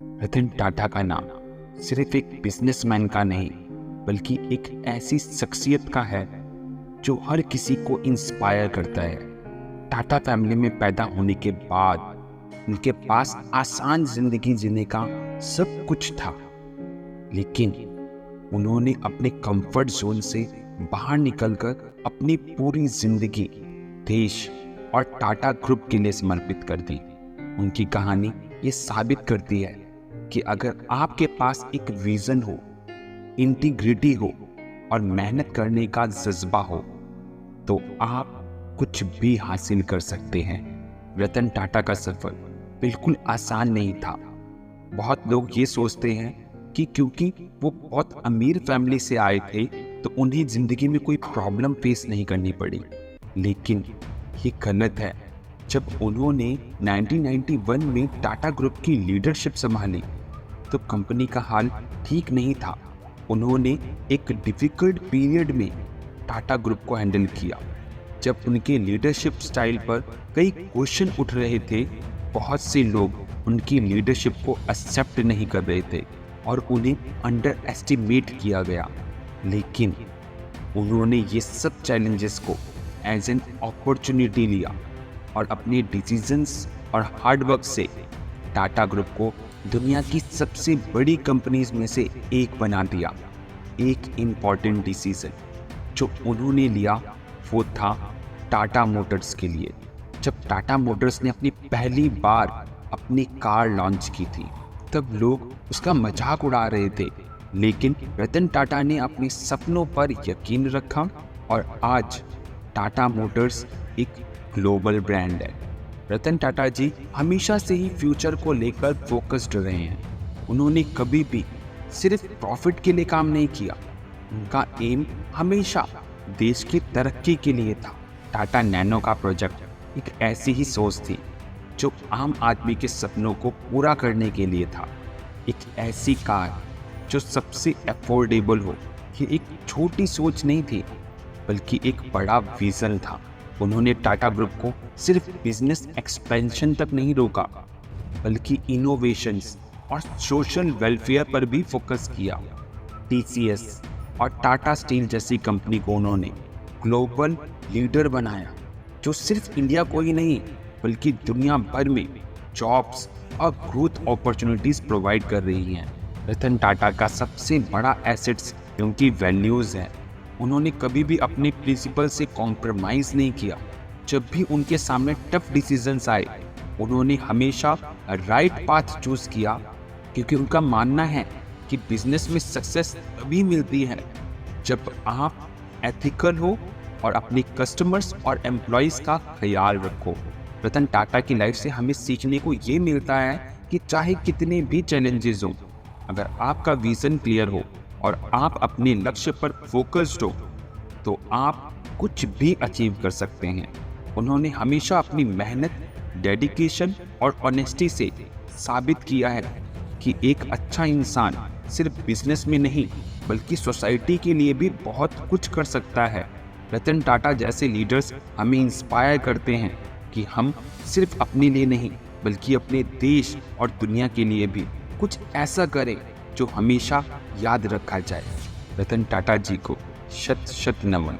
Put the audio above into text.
रतन टाटा का नाम सिर्फ एक बिजनेसमैन का नहीं, बल्कि एक ऐसी शख्सियत का है जो हर किसी को इंस्पायर करता है। टाटा फैमिली में पैदा होने के बाद उनके पास आसान जिंदगी जीने का सब कुछ था, लेकिन उन्होंने अपने कंफर्ट जोन से बाहर निकलकर अपनी पूरी जिंदगी देश और टाटा ग्रुप के लिए समर्पित कर दी। उनकी कहानी ये साबित करती है कि अगर आपके पास एक विजन हो, इंटीग्रिटी हो और मेहनत करने का जज्बा हो, तो आप कुछ भी हासिल कर सकते हैं। रतन टाटा का सफर बिल्कुल आसान नहीं था। बहुत लोग ये सोचते हैं कि क्योंकि वो बहुत अमीर फैमिली से आए थे तो उन्हें जिंदगी में कोई प्रॉब्लम फेस नहीं करनी पड़ी, लेकिन ये गलत है। जब उन्होंने 1991 में टाटा ग्रुप की लीडरशिप संभाली तो कंपनी का हाल ठीक नहीं था। उन्होंने एक डिफिकल्ट पीरियड में टाटा ग्रुप को हैंडल किया। जब उनके लीडरशिप स्टाइल पर कई क्वेश्चन उठ रहे थे, बहुत से लोग उनकी लीडरशिप को एक्सेप्ट नहीं कर रहे थे और उन्हें अंडर एस्टिमेट किया गया। लेकिन उन्होंने ये सब चैलेंजेस को एज एन अपॉर्चुनिटी लिया और अपने डिसीजंस और हार्डवर्क से टाटा ग्रुप को दुनिया की सबसे बड़ी कंपनीज में से एक बना दिया। एक इम्पॉर्टेंट डिसीजन जो उन्होंने लिया वो था टाटा मोटर्स के लिए। जब टाटा मोटर्स ने अपनी पहली बार अपनी कार लॉन्च की थी, तब लोग उसका मजाक उड़ा रहे थे, लेकिन रतन टाटा ने अपने सपनों पर यकीन रखा और आज टाटा मोटर्स एक ग्लोबल ब्रांड है। रतन टाटा जी हमेशा से ही फ्यूचर को लेकर फोकस्ड रहे हैं। उन्होंने कभी भी सिर्फ प्रॉफिट के लिए काम नहीं किया। उनका एम हमेशा देश की तरक्की के लिए था। टाटा नैनो का प्रोजेक्ट एक ऐसी ही सोच थी जो आम आदमी के सपनों को पूरा करने के लिए था। एक ऐसी कार जो सबसे अफोर्डेबल हो। ये एक छोटी सोच नहीं थी, बल्कि एक बड़ा विजन था। उन्होंने टाटा ग्रुप को सिर्फ बिजनेस एक्सपेंशन तक नहीं रोका, बल्कि इनोवेशंस और सोशल वेलफेयर पर भी फोकस किया। टीसीएस और टाटा स्टील जैसी कंपनी को उन्होंने ग्लोबल लीडर बनाया, जो सिर्फ इंडिया को ही नहीं बल्कि दुनिया भर में जॉब्स और ग्रोथ अपॉर्चुनिटीज प्रोवाइड कर रही हैं। रतन टाटा का सबसे बड़ा एसेट्स उनकी वैल्यूज़ हैं। उन्होंने कभी भी अपने प्रिंसिपल से कॉम्प्रोमाइज़ नहीं किया। जब भी उनके सामने टफ डिसीजंस आए, उन्होंने हमेशा राइट पाथ चूज़ किया, क्योंकि उनका मानना है कि बिजनेस में सक्सेस तभी मिलती है जब आप एथिकल हो और अपने कस्टमर्स और एम्प्लॉयज़ का ख्याल रखो। रतन टाटा की लाइफ से हमें सीखने को ये मिलता है कि चाहे कितने भी चैलेंजेस हों, अगर आपका विज़न क्लियर हो और आप अपने लक्ष्य पर फोकस्ड हो, तो आप कुछ भी अचीव कर सकते हैं। उन्होंने हमेशा अपनी मेहनत, डेडिकेशन और ऑनेस्टी से साबित किया है कि एक अच्छा इंसान सिर्फ बिजनेस में नहीं बल्कि सोसाइटी के लिए भी बहुत कुछ कर सकता है। रतन टाटा जैसे लीडर्स हमें इंस्पायर करते हैं कि हम सिर्फ अपने लिए नहीं बल्कि अपने देश और दुनिया के लिए भी कुछ ऐसा करें जो हमेशा याद रखा जाए। रतन टाटा जी को शत शत नमन।